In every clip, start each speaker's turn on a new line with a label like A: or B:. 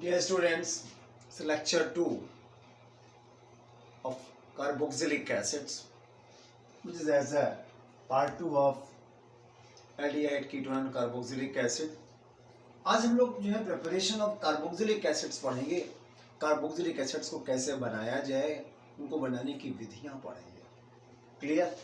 A: Dear students, it's lecture 2 of carboxylic acids, which is as a part 2 of aldehyde ketone carboxylic acid. आज हम लोग जो है preparation of carboxylic acids पढ़ेंगे. Carboxylic acids को कैसे बनाया जाए, उनको बनाने की विधियां पढ़ेंगे. Clear?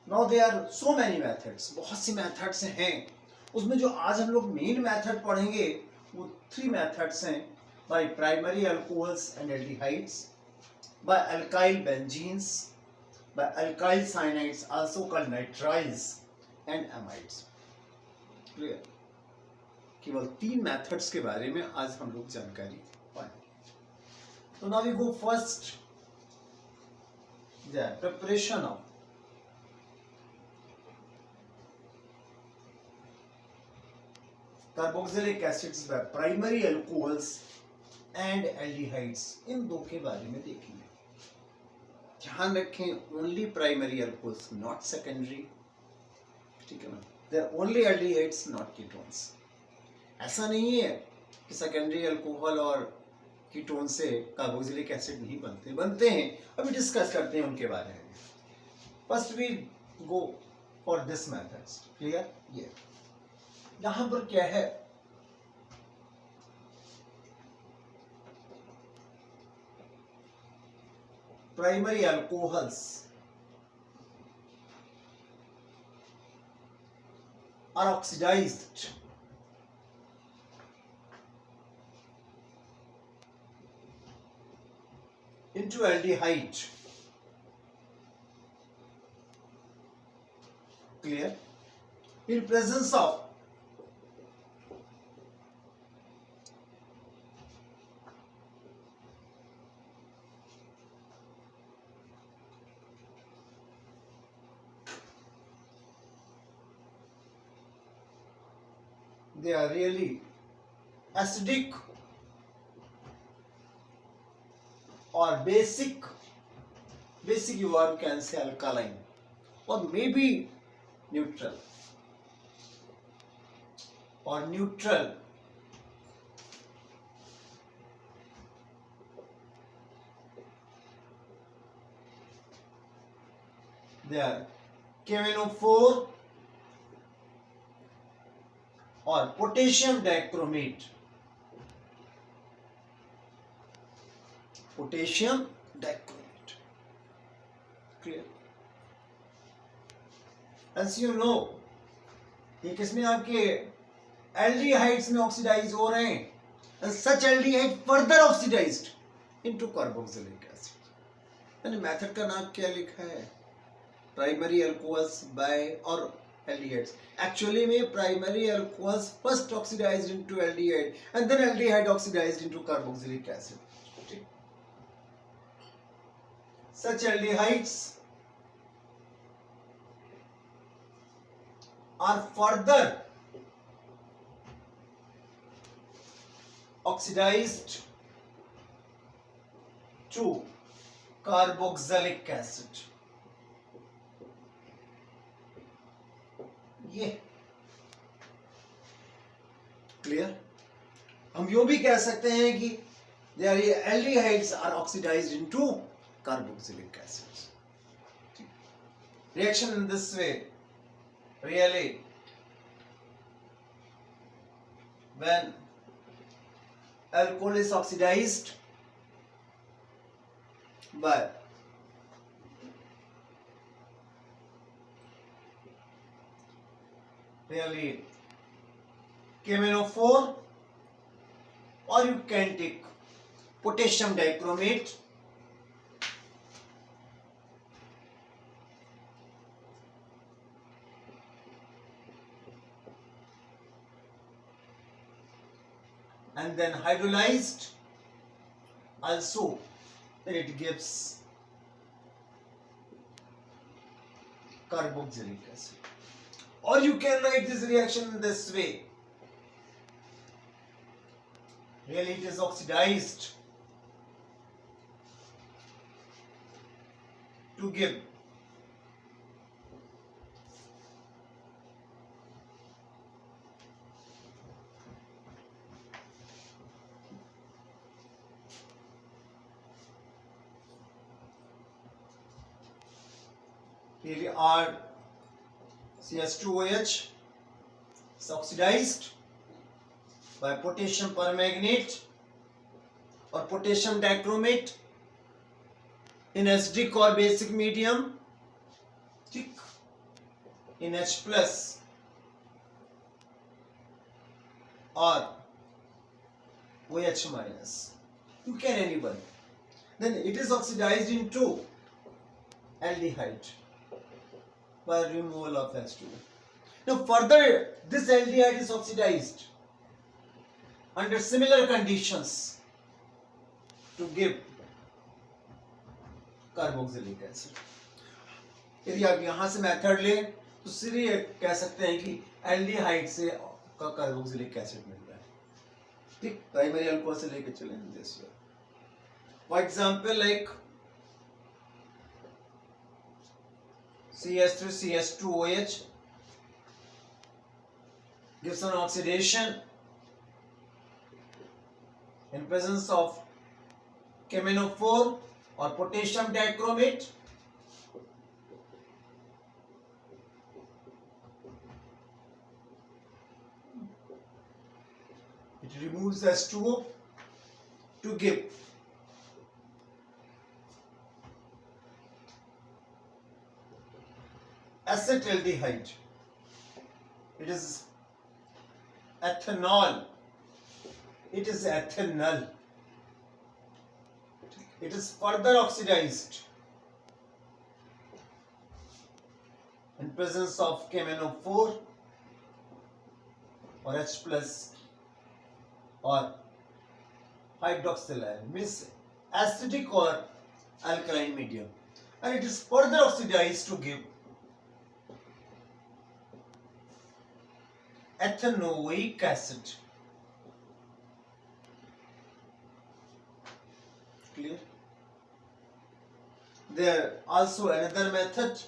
A: Now there are so many methods, बहुत सी मेथड्स हैं. उसमें जो आज हम लोग मेन मेथड पढ़ेंगे वो 3 मेथड्स हैं. By primary alcohols and aldehydes, by alkyl benzenes, by alkyl cyanides also called nitriles and amides. Clear? केवल 3 मेथड्स के बारे में आज हम लोग जानकारी पाएंगे. तो now we go first the preparation of carboxylic acids by primary alcohols and aldehydes. इन दो के बारे में देखेंगे. ध्यान रखें, only primary alcohols, not secondary. ठीक है ना? They are only aldehydes, not ketones. ऐसा नहीं है कि सेकेंडरी अल्कोहल और कीटोन से कार्बोक्सिलिक एसिड नहीं बनते, बनते हैं. अभी डिस्कस करते हैं उनके बारे में. First we go for this methods. Clear? ये यहां पर क्या है, primary alcohols are oxidized into aldehyde. Clear? In presence of they are really acidic or basic you are can say alkaline or maybe neutral they are KNO4 और potassium dichromate. Clear? As you know, ये किसमें आपके aldehydes में oxidize हो रहे हैं. And such aldehyde further oxidized into carboxylic acid. मैंने method का नाम क्या लिखा है? प्राइमरी अल्कोहल्स बाय और aldehydes. Actually में primary alcohols first oxidized into aldehyde and then aldehyde oxidized into carboxylic acid. Such aldehydes are further oxidized to carboxylic acid. ये clear? हम यो भी कह सकते हैं कि aldehydes are oxidized into carboxylic acids. Reaction in this way really when alcohol is oxidized by really KMnO4 or you can take potassium dichromate and then hydrolyzed also, then it gives carboxylic acid. Or you can write this reaction in this way. Really it is oxidized to give Really R CH2OH is oxidized by potassium permanganate or potassium dichromate in acidic or basic medium, in H plus or OH minus. You can anyone. Then it is oxidized into aldehyde by removal of H2. Now further, this aldehyde is oxidized under similar conditions to give carboxylic acid. यदि आप यहां से method लें तो सीधे कह सकते हैं कि एल्डिहाइड से कार्बोक्सिलिक एसिड मिल रहा है. ठीक, प्राइमरी अल्कोहल से लेके चलें this way. For example like CH3CH2OH gives an oxidation in presence of KMnO4 or potassium dichromate. It removes H2O to give acetaldehyde. It is ethanol. It is ethanol. It is further oxidized in presence of KMnO4 or H plus or hydroxyl ion, means acidic or alkaline medium, and it is further oxidized to give ethanoic acid. Clear? There also another method.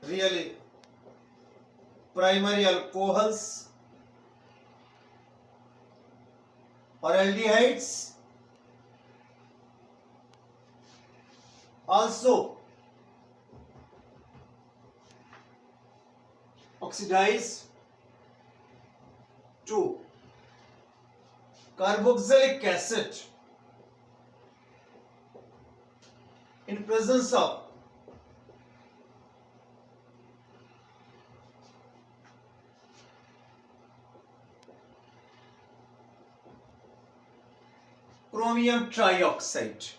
A: Really, primary alcohols or aldehydes also oxidize to carboxylic acid in presence of chromium trioxide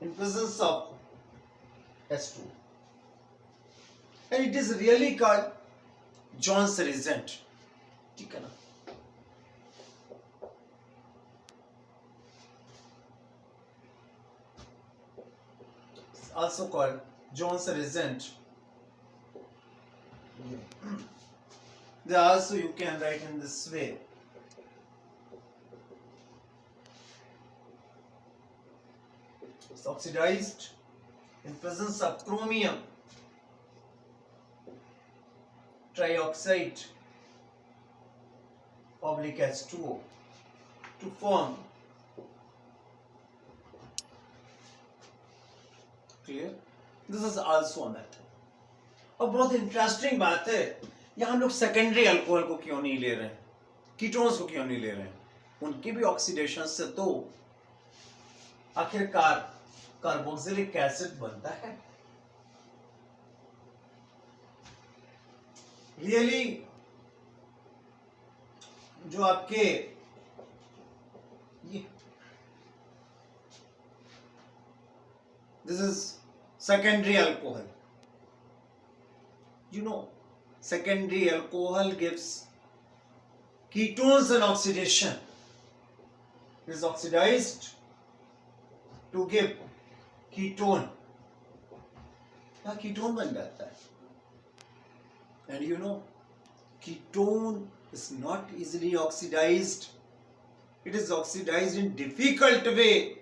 A: in presence of H2, and it is really called Jones reagent. ठीक है ना? It's also called Jones reagent. They also you can write in this way. It's oxidized in presence of chromium trioxide oblique H2O to form. Clear? This is also a method. और बहुत interesting बात है, यहाँ हम लोग secondary alcohol को क्यों नहीं ले रहे हैं, कीटोन्स को क्यों नहीं ले रहे हैं? उनकी भी ऑक्सीडेशन से तो आखिरकार कार्बोक्सिलिक एसिड बनता है. रियली जो आपके this is secondary alcohol. You know, secondary alcohol gives ketones and oxidation. It is oxidized to give ketone. यहाँ ketone बन जाता है. And you know, ketone is not easily oxidized. It is oxidized in difficult way,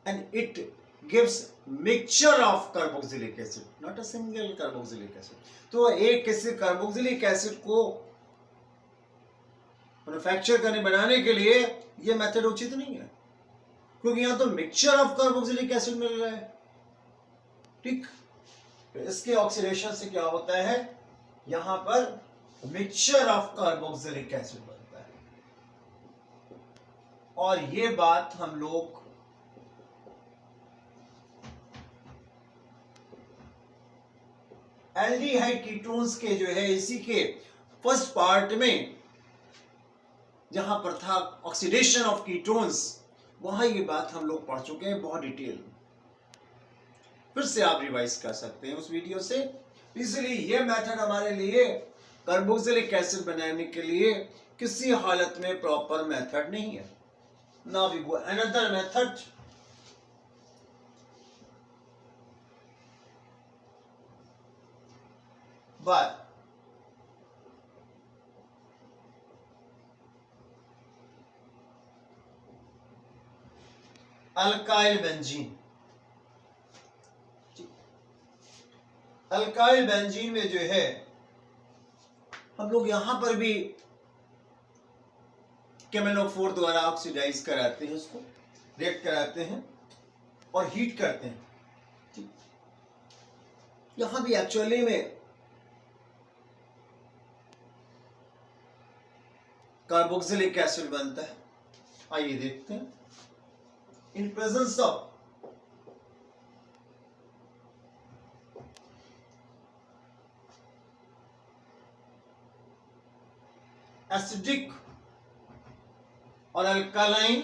A: and it gives mixture of carboxylic acid, not a single carboxylic acid. तो एक किसी carboxylic acid को manufacture करने बनाने के लिए ये मेथड उचित नहीं है, क्योंकि यहां तो मिक्सचर ऑफ कार्बोक्सिलिक एसिड मिल रहा है। ठीक, इसके ऑक्सीडेशन से क्या होता है, यहां पर मिक्सचर ऑफ कार्बोक्सिलिक एसिड बनता है। और ये बात हम लोग एल्डिहाइड कीटोन्स के जो है इसी के फर्स्ट पार्ट में जहां पर था ऑक्सीडेशन ऑफ कीटोन्स, वहां ये बात हम लोग पढ़ चुके हैं बहुत डिटेल। फिर से आप रिवाइज कर सकते हैं उस वीडियो से। इसलिए ये मेथड हमारे लिए कार्बोक्सिलिक एसिड बनाने के लिए किसी हालत में प्रॉपर मेथड नहीं है। Now we go another method, but alkyl benzene. Alkyl benzene में जो है हम लोग यहां पर भी KMnO4 द्वारा ऑक्सीडाइज कराते हैं, उसको रिएक्ट कराते हैं और हीट करते हैं। यहां भी एक्चुअली में कार्बोक्सिलिक एसिड बनता है। आइए देखते हैं। इन प्रेजेंस ऑफ एसिडिक और अल्कालाइन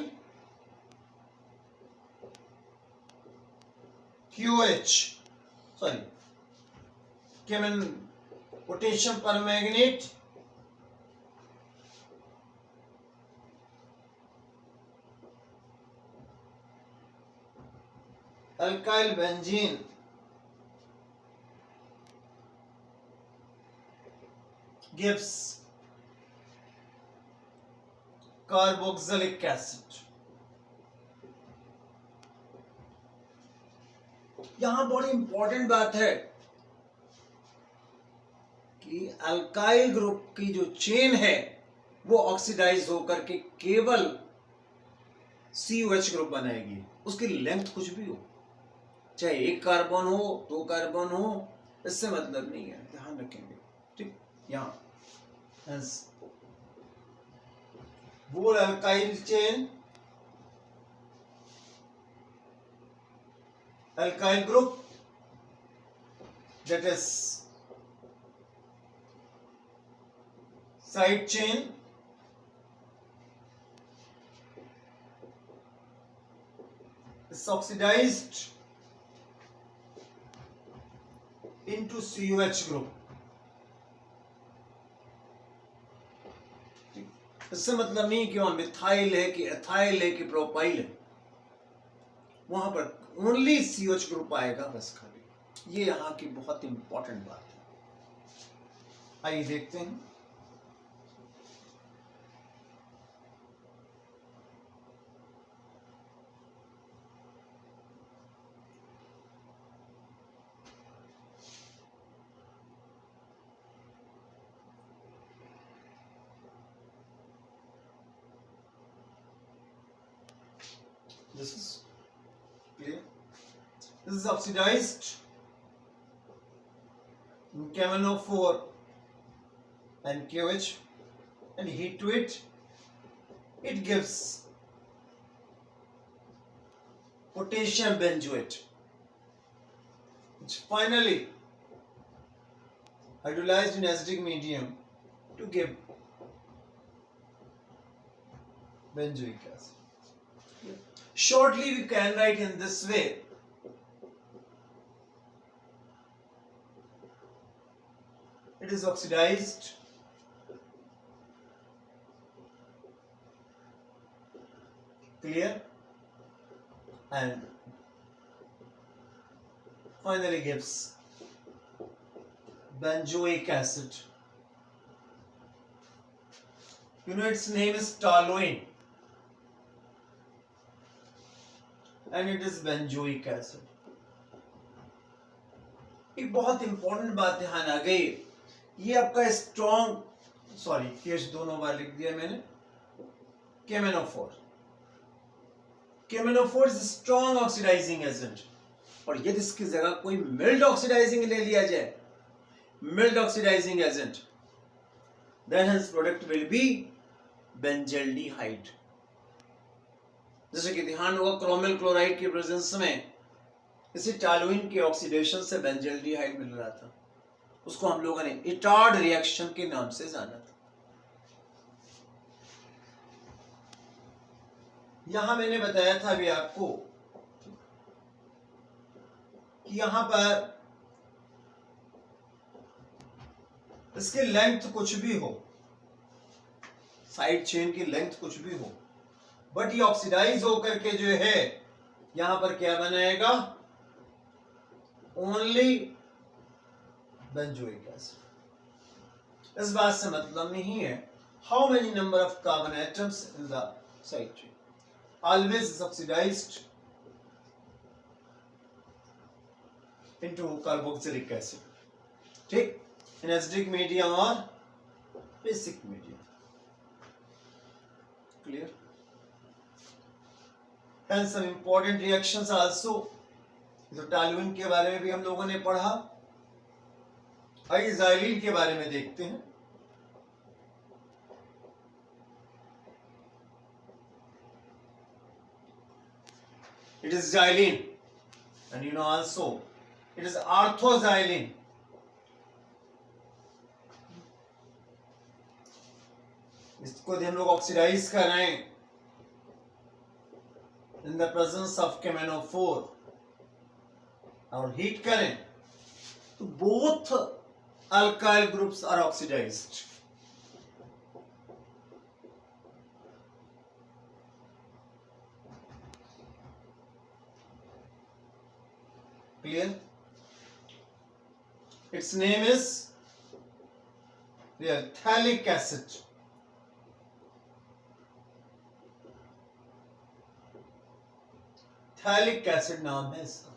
A: QH, सॉरी केमन potassium permanganate alkyl benzene gives carboxylic acid। यहां बड़ी इंपॉर्टेंट बात है कि अल्काइल ग्रुप की जो चेन है वो ऑक्सीडाइज होकर के केवल COH ग्रुप बनाएगी। उसकी लेंथ कुछ भी हो, चाहे एक कार्बन हो, दो कार्बन हो, इससे मतलब नहीं है, ध्यान रखेंगे। ठीक, यहां बोल alkyl chain, alkyl group that is side chain is oxidized into COH group। इससे मतलब नहीं कि वहां मिथाइल है कि एथाइल है कि प्रोपाइल है, वहां पर ओनली COH ग्रुप आएगा बस खाली। ये यहां की बहुत इंपॉर्टेंट बात है। आइए देखते हैं। This is clear. This is oxidized in KMnO4 and KOH, and heat to it. It gives potassium benzoate, which finally hydrolyzed in acidic medium to give benzoic acid. Shortly we can write in this way. It is oxidized clear and finally gives benzoic acid. You know its name is toluene. and it is benzoic acid. एक बहुत important बात ध्यान आ गई, ये आपका strong, sorry case 2 बार लिख दिया मैंने, केमेनोफोर। केमेनोफोर इज स्ट्रॉन्ग ऑक्सीडाइजिंग एजेंट, और यदि इसकी जगह कोई मिल्ड ऑक्सीडाइजिंग ले लिया जाए, mild oxidizing agent, then his product will be benzaldehyde. जैसे कि ध्यान होगा क्रोमिल क्लोराइड की प्रेजेंस में इसी टॉलुइन के ऑक्सीडेशन से बेंजल्डिहाइड मिल रहा था, उसको हम लोगों ने इटार्ड रिएक्शन के नाम से जाना था। यहां मैंने बताया था अभी आपको कि यहां पर इसकी लेंथ कुछ भी हो, साइड चेन की लेंथ कुछ भी हो, बट ये ऑक्सीडाइज होकर के जो है यहां पर क्या बनाएगा, ओनली बेंजोइक एसिड। इस बात से मतलब नहीं है how many number of carbon atoms in the side chain, always is oxidized into carboxylic acid, ठीक, in acidic medium or basic medium, clear? And some important reactions also, जो toluene के बारे में भी हम लोगों ने पढ़ा, आइए ज़ाइलीन के बारे में देखते हैं। It is xylene, and you know also it is orthoxylene. इसको हम लोग ऑक्सीडाइज कर रहे हैं in the presence of K M N O four और हीट करें तो both alkyl groups are oxidized. Clear? Its name is phthalic acid. Phthalic acid नाम है इसका।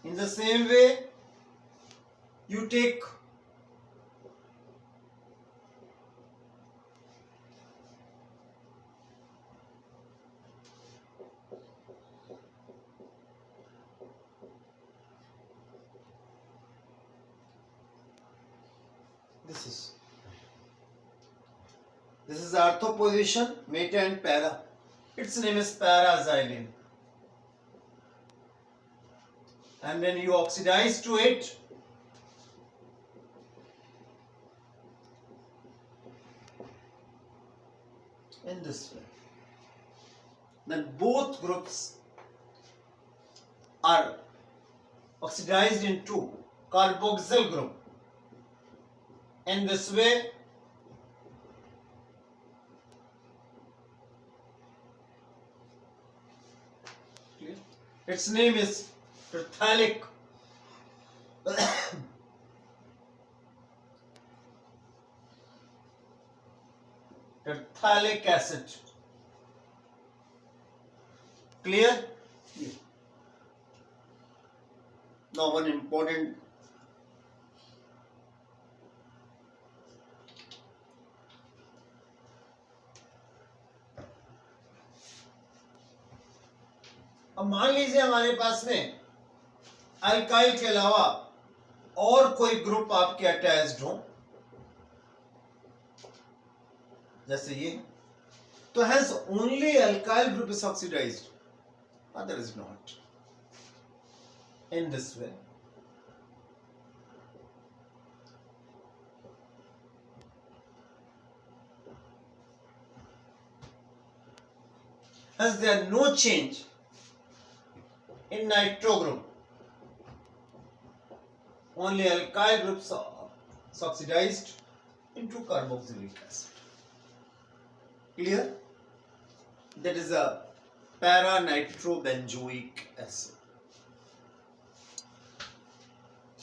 A: In the same way, you take this is ortho position, meta and para. Its name is paraxylene, and when you oxidize to it, in this way, then both groups are oxidized into carboxyl group. In this way, its name is phthalic phthalic acid. Clear? Yeah. Now one important अब मान लीजिए हमारे पास में alkyl के अलावा और कोई group आपके अटैच्ड हो, जैसे ये, तो hence only alkyl group is oxidized, other is not. In this way, hence there are no change in nitro group, only alkyl groups are oxidized into carboxylic acid. Clear? That is a para-nitrobenzoic acid.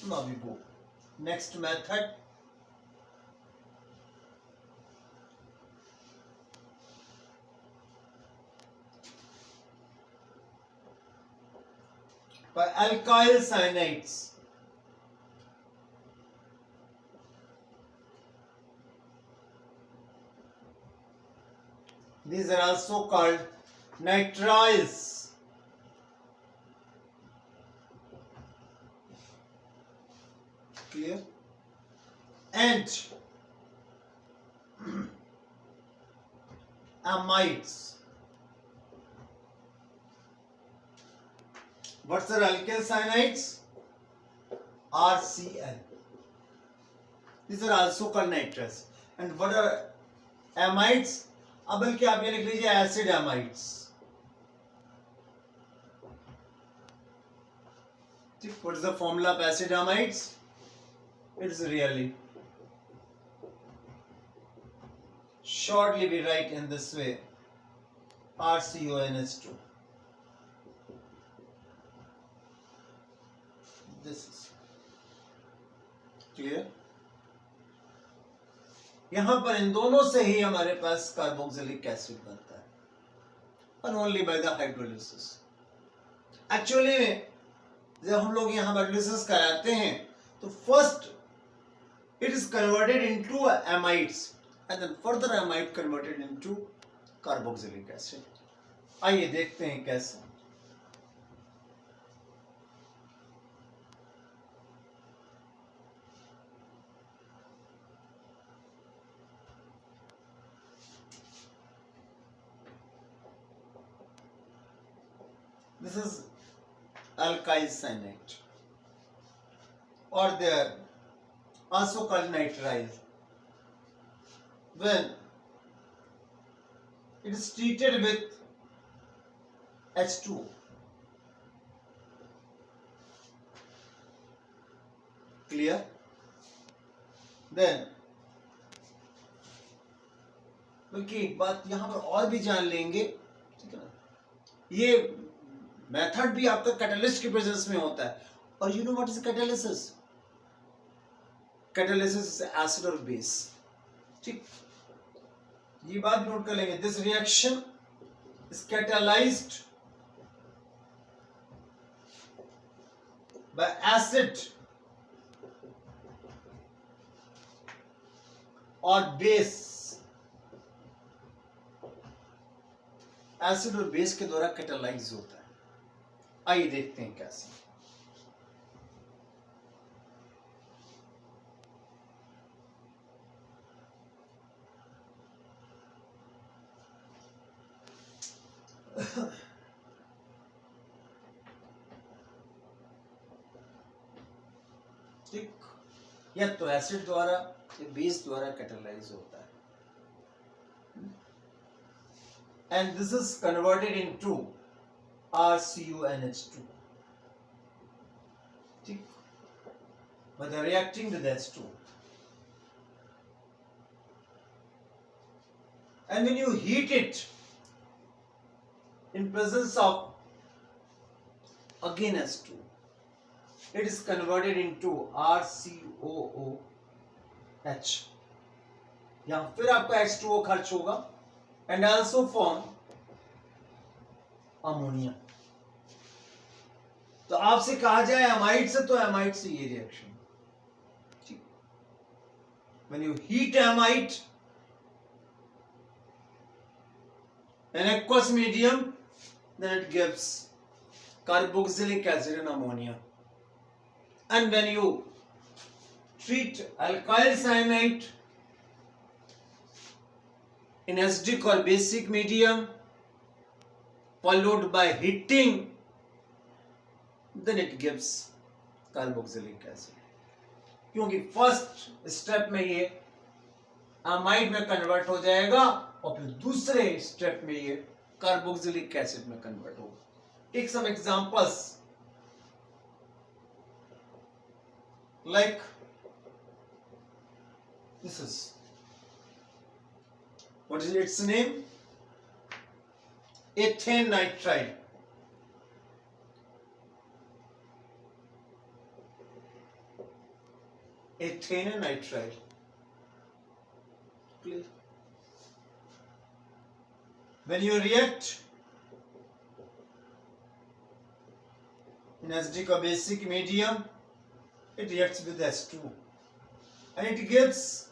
A: Now we go next method. by alkyl cyanides. These are also called nitriles. Clear? And amides. What's the alkyl cyanides? RCl. These are also called nitriles. And what are amides? अब बल्कि आप ये लिख लीजिए acid amides. What is the formula of acid amides? It is really shortly we write in this way: RCONH2. This is clear. यहां पर इन दोनों से ही हमारे पास कार्बोक्सिलिक एसिड बनता है, और only by the hydrolysis. Actually में जब हम लोग यहां हाइड्रोलिसिस कराते हैं तो first it is converted into amides and then further amide converted into carboxylic acid. आइए देखते हैं कैसे. This is alkyl cyanide, or they are also called nitriles. When it is treated with H2O, clear? Then बल्कि एक बात यहां पर और भी जान लेंगे, ठीक है ना. ये मेथड भी आपका कैटलिस्ट के प्रेजेंस में होता है. और you know what is catalysis? Catalysis is acid और बेस. ठीक, ये बात नोट कर लेंगे. This reaction is catalysed bye acid और बेस. एसिड और बेस के द्वारा कैटालाइज होता है. आइए देखते हैं कैसे. ठीक, या तो एसिड द्वारा या बेस द्वारा कैटालाइज होता है. And this is converted into RCONH2. ठीक, by the reacting with H2. And when you heat it in presence of again H2, it is converted into RCOOH. यहाँ फिर आपका H2O खर्च होगा and also form अमोनिया. तो आपसे कहा जाए अमाइड से, तो अमाइड से ये रिएक्शन. ठीक, when you heat amide in aqueous medium, then it gives carboxylic acid and ammonia. And when you treat alkyl cyanide in acidic or basic medium followed by heating, then it gives carboxylic acid. क्योंकि first step में ये amide में convert हो जाएगा और फिर दूसरे step में ये कार्बोक्सिलिक एसिड में कन्वर्ट होगा. Take some examples like this is, what is its name? Ethane nitride. Ethane nitride. Clear? When you react in acidic or basic medium, it reacts with H2 and it gives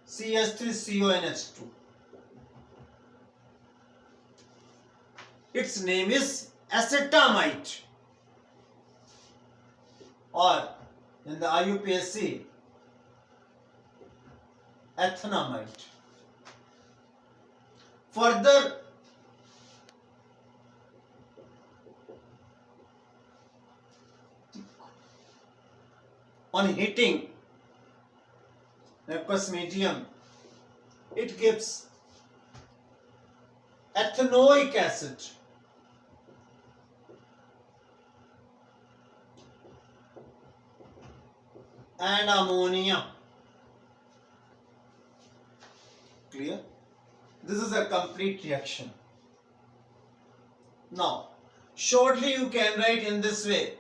A: CH3CONH2. Its name is acetamide, or in the IUPAC, ethanamide. Further, on heating aqueous medium, it gives ethanoic acid and ammonia. Clear? This is a complete reaction. Now, shortly you can write in this way.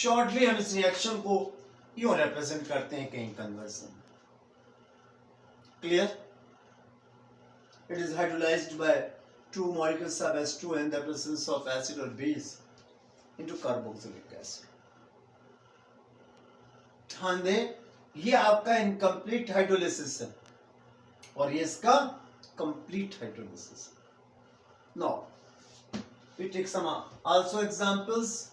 A: Shortly हम इस reaction को यूं represent करते हैं कहीं conversion. Clear? It is hydrolyzed by 2 molecules of H2 in the presence of acid or base into carboxylic acid. ध्यान दें, ये आपका इनकम्प्लीट हाइड्रोलिसिस है और ये इसका कंप्लीट हाइड्रोलिसिस है. Now, we take some also examples.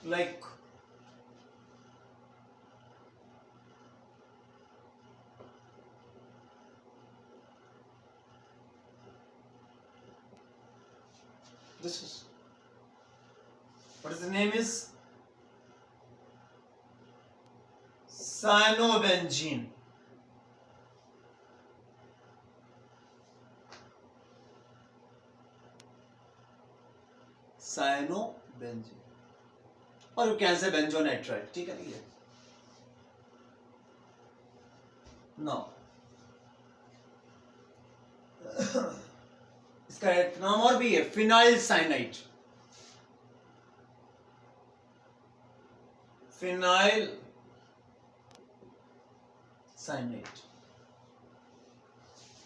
A: Like this is, what is the name is cyanobenzene. Cyanobenzene और you can say benzonatride. ठीक है नहीं है? No. इसका एक नाम और भी है, phenyl cyanide. Phenyl cyanide.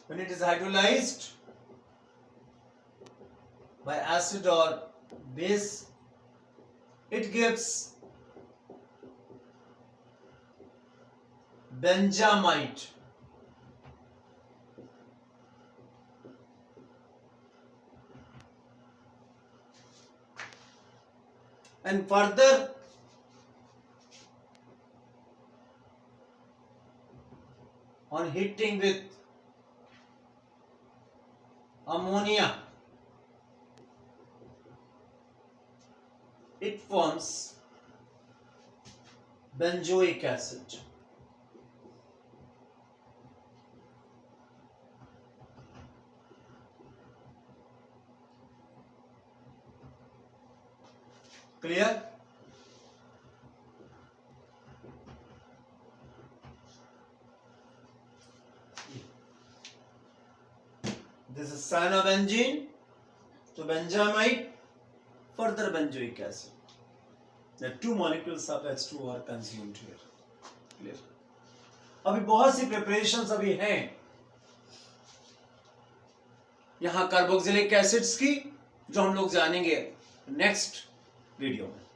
A: When it is hydrolyzed by acid or base, it gives benzamide. And further, on heating with ammonia, it forms benzoic acid. Clear? This is cyanobenzene, so benzamide, further benzoic acid. The 2 molecules of H2 are consumed here. Clear? अभी बहुत सी preparations अभी हैं यहाँ carboxylic acids की, जो हम लोग जानेंगे नेक्स्ट वीडियो में.